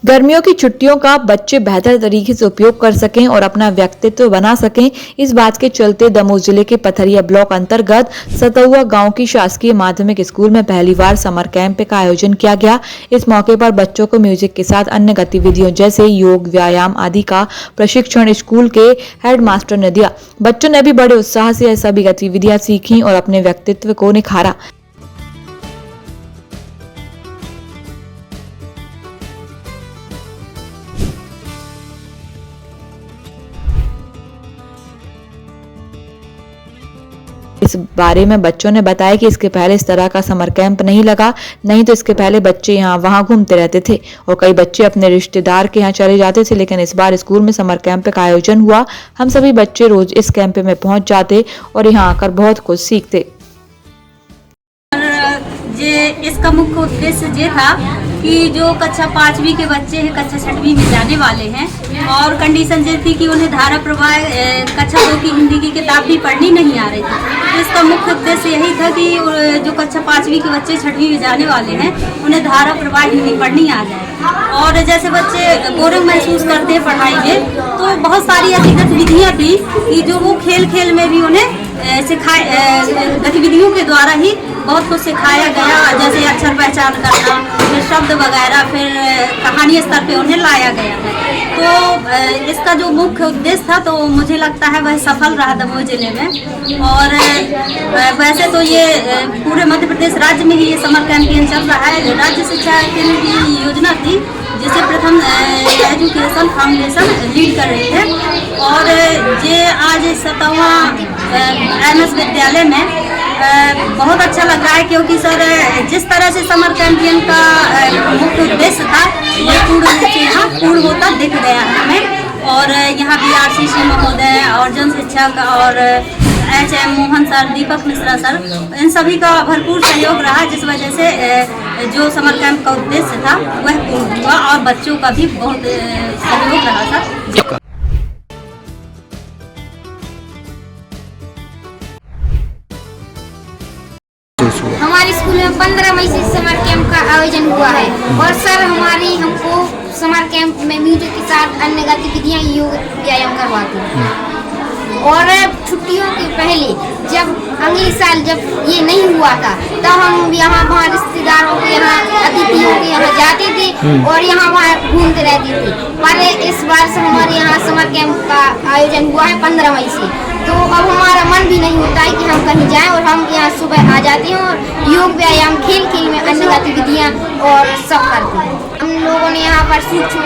गर्मियों की छुट्टियों का बच्चे बेहतर तरीके से उपयोग कर सकें और अपना व्यक्तित्व बना सकें, इस बात के चलते दमोह जिले के पथरिया ब्लॉक अंतर्गत सतहुआ गांव की शासकीय माध्यमिक स्कूल में पहली बार समर कैंप का आयोजन किया गया। इस मौके पर बच्चों को म्यूजिक के साथ अन्य गतिविधियों जैसे योग, व्यायाम आदि का प्रशिक्षण स्कूल के हेडमास्टर ने दिया। बच्चों ने भी बड़े उत्साह से यह सभी गतिविधियां सीखी और अपने व्यक्तित्व को निखारा। इस बारे में बच्चों ने बताया कि इसके पहले इस तरह का समर कैंप नहीं लगा, नहीं तो इसके पहले बच्चे यहाँ वहाँ घूमते रहते थे और कई बच्चे अपने रिश्तेदार के यहाँ चले जाते थे, लेकिन इस बार स्कूल में समर कैंप का आयोजन हुआ। हम सभी बच्चे रोज इस कैंप में पहुँच जाते और यहाँ आकर बहुत कुछ सीखते। इसका मुख्य उद्देश्य ये था कि जो कक्षा 5वीं के बच्चे हैं कक्षा 6वीं में जाने वाले हैं और कंडीशन ये थी कि उन्हें धारा प्रवाह कक्षा 2 की हिंदी की किताब भी पढ़नी नहीं आ रही थी। तो इसका मुख्य उद्देश्य यही था कि जो कक्षा 5वीं के बच्चे 6वीं में जाने वाले हैं उन्हें धारा प्रवाह हिंदी पढ़नी आ जाए। और जैसे बच्चे बोरिंग महसूस करते हैं पढ़ाई में, तो बहुत सारी ऐसी गतिविधियाँ थी कि जो वो खेल खेल में भी उन्हें गतिविधियों के द्वारा ही बहुत कुछ सिखाया गया, जैसे अक्षर पहचान करना, फिर शब्द वगैरह, फिर कहानी स्तर पे उन्हें लाया गया है। तो इसका जो मुख्य उद्देश्य था तो मुझे लगता है वह सफल रहा दमोह जिले में। और वैसे तो ये पूरे मध्य प्रदेश राज्य में ही ये समर कैंपेन चल रहा है। राज्य शिक्षा केंद्र की योजना थी जिसे प्रथम एजुकेशन फाउंडेशन लीड कर रहे थे और ये आज सतहुआ एमएस विद्यालय में बहुत अच्छा लग रहा है, क्योंकि सर जिस तरह से समर कैंपेन का मुख्य उद्देश्य था ये पूर्ण होता दिख गया है हमें। और यहाँ BRCC महोदय और जन शिक्षक और HM मोहन सर, दीपक मिश्रा सर, इन सभी का भरपूर सहयोग रहा, जिस वजह से जो समर कैंप का उद्देश्य था वह पूर्ण हुआ और बच्चों का भी बहुत सहयोग रहा सर। हमारे स्कूल में 15 मई से समर कैंप का आयोजन हुआ है और सर हमको समर कैंप में म्यूजिक के साथ अन्य गतिविधियां, योग, व्यायाम करवाते हैं। और छुट्टियों के पहले जब अगले साल जब ये नहीं हुआ था तब हम यहाँ वहाँ रिश्तेदारों के यहाँ, अतिथियों के यहाँ जाते थे और यहाँ वहाँ घूमते रहते थे। पर इस बार से हमारे यहाँ समर कैंप का आयोजन हुआ है 15 मई से, तो अब हमारा मन भी नहीं होता है कि हम कहीं जाएं और हम यहाँ सुबह आ जाते हैं और योग, व्यायाम, खेल खेल में अन्य गतिविधियाँ और सब करते हैं। हम लोगों ने यहाँ पर सूक्ष्म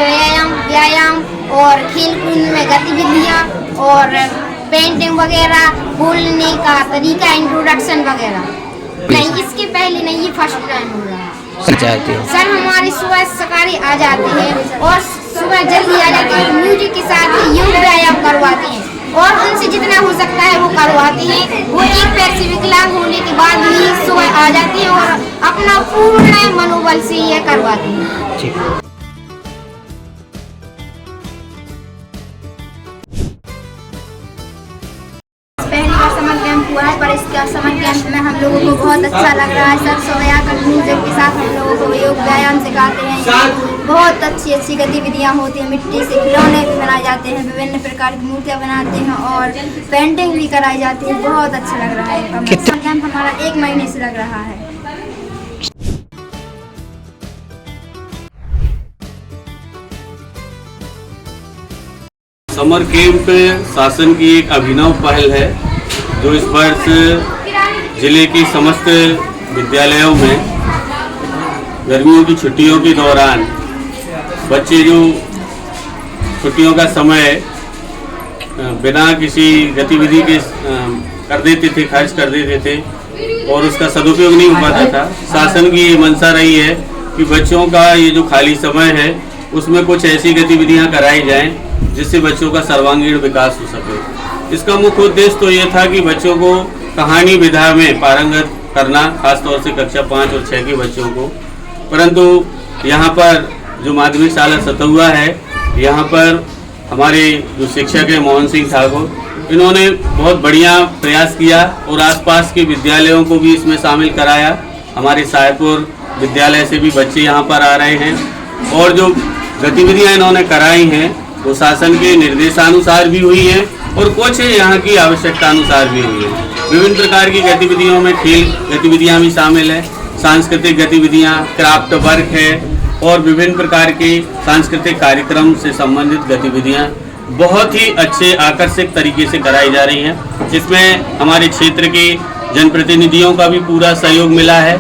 व्यायाम और खेल कूद में गतिविधियाँ और पेंटिंग वगैरह, बोलने का तरीका, इंट्रोडक्शन वगैरह। नहीं, इसके पहले नहीं, ये फर्स्ट टाइम हो रहा है। सर हमारे सुबह सकारे आ जाते हैं और सुबह जल्दी आ जाते हैं, म्यूजिक के साथ योग व्यायाम करवाते हैं और उनसे जितना हो सकता है वो करवाते हैं। वो एक पैर से विकलांग होने के बाद भी सुबह आ जाते हैं और अपना पूर्ण मनोबल से यह करवाते हैं। पहली बार समर कैंप हुआ है, पर इसका समर कैंप में हम लोगों को बहुत अच्छा लग रहा है। सर सुबह आकर म्यूजिक के साथ हम लोगों को योग व्यायाम सिखाते हैं। बहुत अच्छी अच्छी गतिविधियां होती हैं, मिट्टी से खिलौने भी बनाए जाते हैं, विभिन्न प्रकार की मूर्तियां बनाते हैं और पेंटिंग भी कराई जाती है। बहुत अच्छा लग रहा है। समर कैंप हमारा 1 महीने से लग रहा है। समर कैंप शासन की एक अभिनव पहल है जो इस वर्ष जिले की समस्त विद्यालयों में गर्मियों की छुट्टियों के दौरान बच्चे जो छुट्टियों का समय बिना किसी गतिविधि के कर देते थे, खर्च कर देते थे और उसका सदुपयोग नहीं हो पाता था। शासन की ये मंशा रही है कि बच्चों का ये जो खाली समय है उसमें कुछ ऐसी गतिविधियां कराई जाएं जिससे बच्चों का सर्वांगीण विकास हो सके। इसका मुख्य उद्देश्य तो ये था कि बच्चों को कहानी विधा में पारंगत करना, खासतौर से कक्षा 5 और 6 के बच्चों को। परंतु यहाँ पर जो माध्यमिक शाला सतहुआ है, यहाँ पर हमारे जो शिक्षक हैं मोहन सिंह ठाकुर, इन्होंने बहुत बढ़िया प्रयास किया और आसपास के विद्यालयों को भी इसमें शामिल कराया। हमारे साहेबपुर विद्यालय से भी बच्चे यहाँ पर आ रहे हैं और जो गतिविधियां इन्होंने कराई हैं वो शासन के निर्देशानुसार भी हुई है और कुछ यहाँ की आवश्यकता अनुसार भी हुई है। विभिन्न प्रकार की गतिविधियों में खेल गतिविधियाँ भी शामिल है, सांस्कृतिक गतिविधियाँ, क्राफ्ट वर्क है और विभिन्न प्रकार के सांस्कृतिक कार्यक्रम से संबंधित गतिविधियाँ बहुत ही अच्छे आकर्षक तरीके से कराई जा रही हैं। जिसमें हमारे क्षेत्र के जनप्रतिनिधियों का भी पूरा सहयोग मिला है।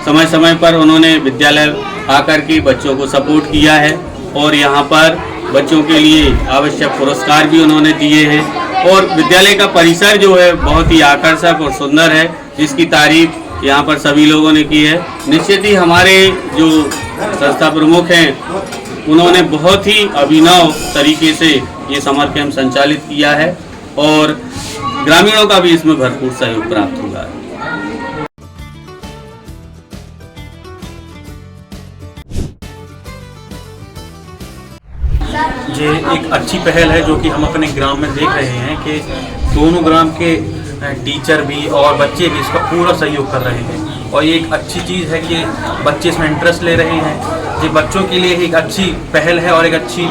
समय समय पर उन्होंने विद्यालय आकर के बच्चों को सपोर्ट किया है और यहाँ पर बच्चों के लिए आवश्यक पुरस्कार भी उन्होंने दिए हैं और विद्यालय का परिसर जो है बहुत ही आकर्षक और सुंदर है, जिसकी तारीफ यहाँ पर सभी लोगों ने की है। निश्चित ही हमारे जो संस्था प्रमुख हैं उन्होंने बहुत ही अभिनव तरीके से ये समर कैंप संचालित किया है और ग्रामीणों का भी इसमें भरपूर सहयोग प्राप्त हुआ है। ये एक अच्छी पहल है जो कि हम अपने ग्राम में देख रहे हैं कि दोनों ग्राम के टीचर भी और बच्चे भी इसका पूरा सहयोग कर रहे हैं और ये एक अच्छी चीज़ है कि बच्चे इसमें इंटरेस्ट ले रहे हैं। ये बच्चों के लिए एक अच्छी पहल है और एक अच्छी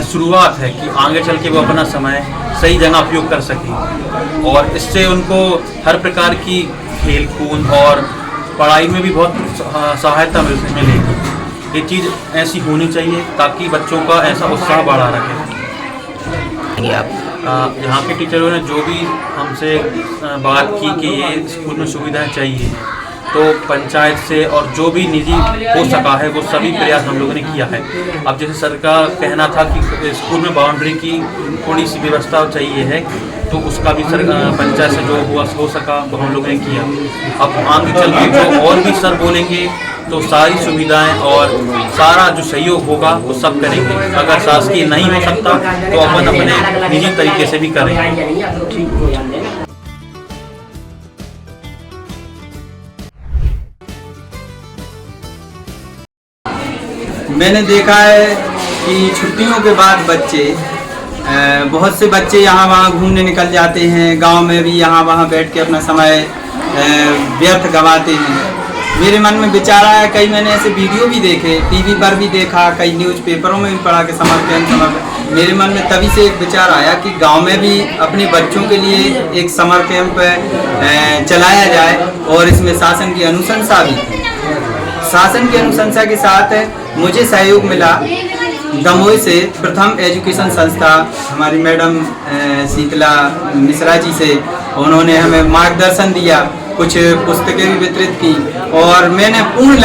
शुरुआत है कि आगे चल के वो अपना समय सही जगह उपयोग कर सकें और इससे उनको हर प्रकार की खेल कूद और पढ़ाई में भी बहुत सहायता मिलेगी। ये चीज़ ऐसी होनी चाहिए ताकि बच्चों का ऐसा उत्साह बढ़ा रहे। यहाँ के टीचरों ने जो भी हमसे बात की कि ये स्कूल में सुविधाएं चाहिए तो पंचायत से और जो भी निजी हो सका है वो सभी प्रयास हम लोगों ने किया है। अब जैसे सर का कहना था कि स्कूल में बाउंड्री की थोड़ी सी व्यवस्था चाहिए है तो उसका भी सर पंचायत से जो हुआ हो सका वो हम लोगों ने किया। अब आगे चल के जो और भी सर बोलेंगे तो सारी सुविधाएं और सारा जो सहयोग होगा वो सब करेंगे। अगर शासकीय नहीं हो सकता तो अपन अपने निजी तरीके से भी करेंगे। मैंने देखा है कि छुट्टियों के बाद बच्चे बहुत से बच्चे यहाँ वहाँ घूमने निकल जाते हैं, गांव में भी यहाँ वहाँ बैठ के अपना समय व्यर्थ गंवाते हैं। मेरे मन में विचार आया, कई मैंने ऐसे वीडियो भी देखे, टीवी पर भी देखा, कई न्यूज़पेपरों में भी पढ़ा कि समर कैंप। मेरे मन में तभी से एक विचार आया कि गांव में भी अपने बच्चों के लिए एक समर कैंप चलाया जाए और इसमें शासन की अनुशंसा भी थी। शासन की अनुशंसा के साथ मुझे सहयोग मिला दमोह से प्रथम एजुकेशन संस्था हमारी मैडम शीतला मिश्रा जी से। उन्होंने हमें मार्गदर्शन दिया, कुछ पुस्तकें भी वितरित की और मैंने पूर्ण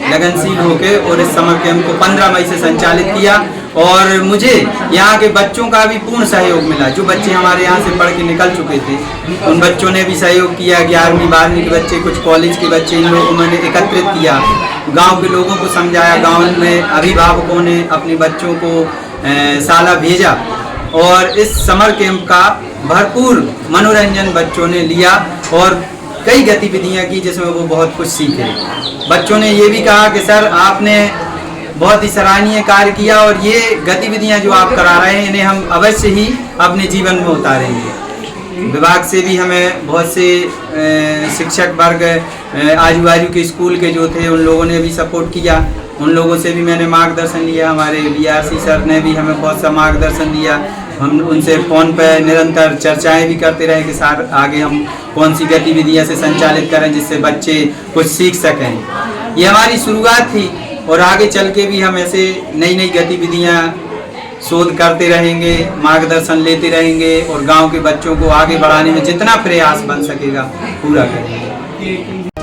लगनशील होकर और इस समर कैंप को 15 मई से संचालित किया और मुझे यहाँ के बच्चों का भी पूर्ण सहयोग मिला। जो बच्चे हमारे यहाँ से पढ़ के निकल चुके थे उन बच्चों ने भी सहयोग किया। 11वीं 12वीं के बच्चे, कुछ कॉलेज के बच्चे, इन लोगों ने एकत्रित किया, गांव के लोगों को समझाया, गांव में अभिभावकों ने अपने बच्चों को शाला भेजा और इस समर कैंप का भरपूर मनोरंजन बच्चों ने लिया और कई गतिविधियां की जिसमें वो बहुत कुछ सीखे। बच्चों ने ये भी कहा कि सर आपने बहुत ही सराहनीय कार्य किया और ये गतिविधियां जो आप करा रहे हैं इन्हें हम अवश्य ही अपने जीवन में उतारेंगे। विभाग से भी हमें बहुत से शिक्षक वर्ग आजू बाजू के स्कूल के जो थे उन लोगों ने भी सपोर्ट किया, उन लोगों से भी मैंने मार्गदर्शन लिया। हमारे BRC सर ने भी हमें बहुत सा मार्गदर्शन दिया। हम उनसे फ़ोन पर निरंतर चर्चाएं भी करते रहे कि सर आगे हम कौन सी गतिविधियां से संचालित करें जिससे बच्चे कुछ सीख सकें। ये हमारी शुरुआत थी और आगे चल के भी हम ऐसे नई नई गतिविधियां शोध करते रहेंगे, मार्गदर्शन लेते रहेंगे और गांव के बच्चों को आगे बढ़ाने में जितना प्रयास बन सकेगा पूरा करेंगे।